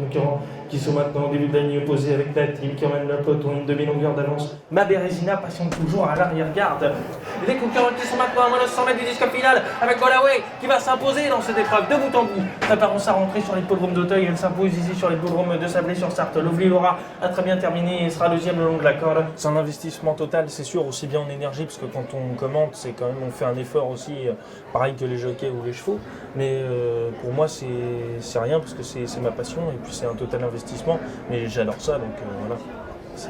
concurrents qui sont maintenant au début de la ligne opposée avec la team qui emmène le peloton, une demi-longueur d'avance. Ma Bérésina patiente toujours à l'arrière-garde. Les concurrents qui sont maintenant à moins de 100 mètres du disque final avec Gollaway qui va s'imposer dans cette épreuve de bout en bout. Préparons sa rentrée sur l'hippodrome d'Auteuil. Elle s'impose ici sur l'hippodrome de Sablé-sur-Sarthe. Lovely Laura a très bien terminé et sera deuxième le long de la corde. C'est un investissement total, c'est sûr, aussi bien en énergie, parce que quand on commente, c'est quand même, on fait un effort aussi, pareil que les jockeys ou les chevaux. Mais pour moi, c'est rien, parce que c'est ma passion, et puis c'est un total investissement. Mais j'adore ça, donc voilà,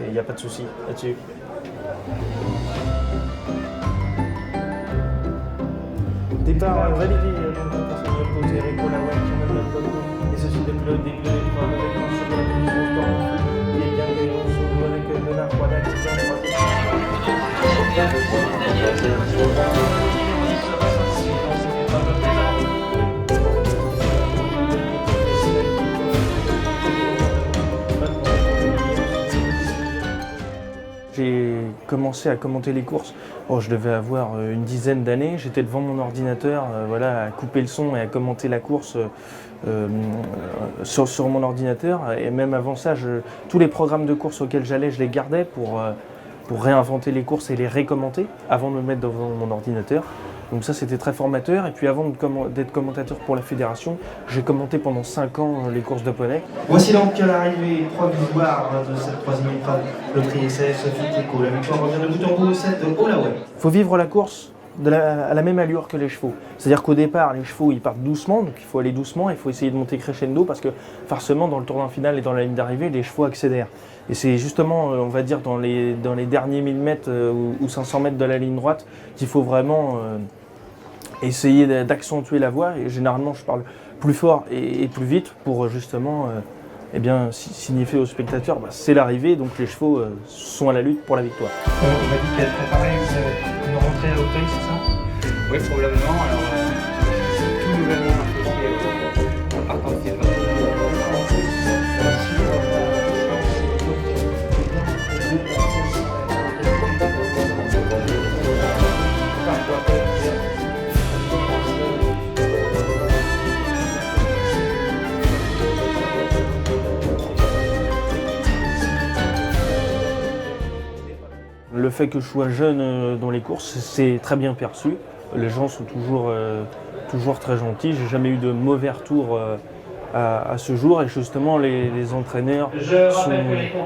il n'y a pas de souci là-dessus. Départ validé, donc personne opposé avec Gollaway qui emmène le peloton. Et ceci depuis le début de l'épreuve avec un second division sport. Il est bien gagné au second avec Bernard Poilat qui est en troisième. J'ai commencé à commenter les courses, je devais avoir une dizaine d'années. J'étais devant mon ordinateur, voilà, à couper le son et à commenter la course sur mon ordinateur. Et même avant ça, tous les programmes de course auxquels j'allais, je les gardais pour réinventer les courses et les récommenter avant de me mettre devant mon ordinateur. Donc ça, c'était très formateur. Et puis avant d'être commentateur pour la fédération, j'ai commenté pendant 5 ans les courses de poney. Voici donc l'arrivée provisoire de cette troisième épreuve. Le prix SAS Sophie Teco. La victoire revient de bout en bout, 7 de Gollaway. Il faut vivre la course à la même allure que les chevaux. C'est-à-dire qu'au départ, les chevaux ils partent doucement, donc il faut aller doucement, il faut essayer de monter crescendo parce que forcément dans le tournant final et dans la ligne d'arrivée, les chevaux accélèrent. Et c'est justement, on va dire, dans les derniers 1000 mètres ou 500 mètres de la ligne droite qu'il faut vraiment essayer d'accentuer la voix. Et généralement, je parle plus fort et plus vite pour justement signifier aux spectateurs c'est l'arrivée, donc les chevaux sont à la lutte pour la victoire. On m'a dit qu'elle préparait une rentrée à Auteuil, c'est ça? Oui, probablement. Alors, tout nouvellement associé en partant de cette Le fait que je sois jeune dans les courses, c'est très bien perçu. Les gens sont toujours très gentils. J'ai jamais eu de mauvais retours à ce jour. Et justement, les entraîneurs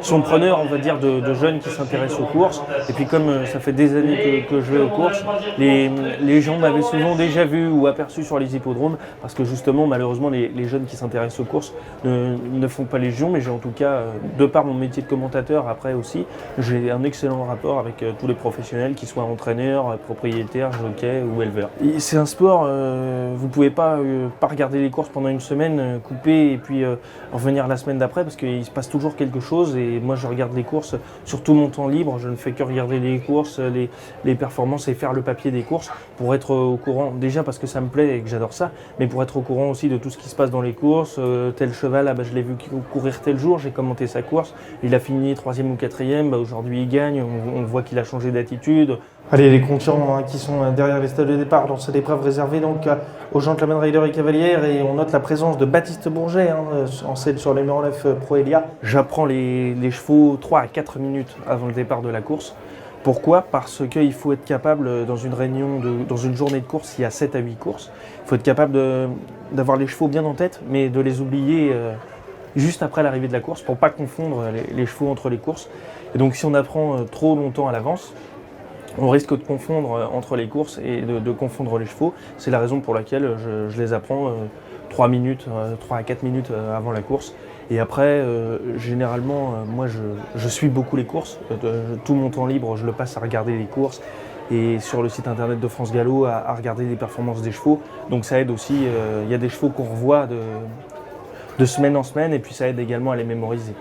sont preneurs, on va dire, de jeunes qui s'intéressent aux courses. Et puis comme ça fait des années que je vais aux courses, les gens m'avaient souvent déjà vu ou aperçu sur les hippodromes. Parce que justement, malheureusement, les jeunes qui s'intéressent aux courses ne font pas légion. Mais j'ai en tout cas, de par mon métier de commentateur, après aussi, j'ai un excellent rapport avec tous les professionnels, qu'ils soient entraîneurs, propriétaires, jockeys ou éleveurs. C'est un sport, vous ne pouvez pas regarder les courses pendant une semaine, couper et puis revenir la semaine d'après parce qu'il se passe toujours quelque chose. Et moi, je regarde les courses sur tout mon temps libre. Je ne fais que regarder les courses, les performances et faire le papier des courses pour être au courant, déjà parce que ça me plaît et que j'adore ça, mais pour être au courant aussi de tout ce qui se passe dans les courses. Tel cheval, je l'ai vu courir tel jour, j'ai commenté sa course, il a fini 3e ou 4e, aujourd'hui il gagne, on voit qu'il a changé d'attitude. Allez, les concurrents qui sont derrière les stades de départ dans cette épreuve réservée donc aux Gentleman Riders et Cavalières, et on note la présence de Baptiste Bourget en selle sur le numéro 9 Pro Elia. J'apprends les chevaux 3 à 4 minutes avant le départ de la course. Pourquoi? Parce qu'il faut être capable, dans une réunion, dans une journée de course, il y a 7 à 8 courses, il faut être capable d'avoir les chevaux bien en tête, mais de les oublier juste après l'arrivée de la course pour ne pas confondre les chevaux entre les courses. Et donc si on apprend trop longtemps à l'avance, on risque de confondre entre les courses et de confondre les chevaux. C'est la raison pour laquelle je les apprends 3 à 4 minutes avant la course. Et après, généralement, moi je suis beaucoup les courses. Tout mon temps libre, je le passe à regarder les courses. Et sur le site internet de France Gallo, à regarder les performances des chevaux. Donc ça aide aussi, il y a des chevaux qu'on revoit de semaine en semaine, et puis ça aide également à les mémoriser.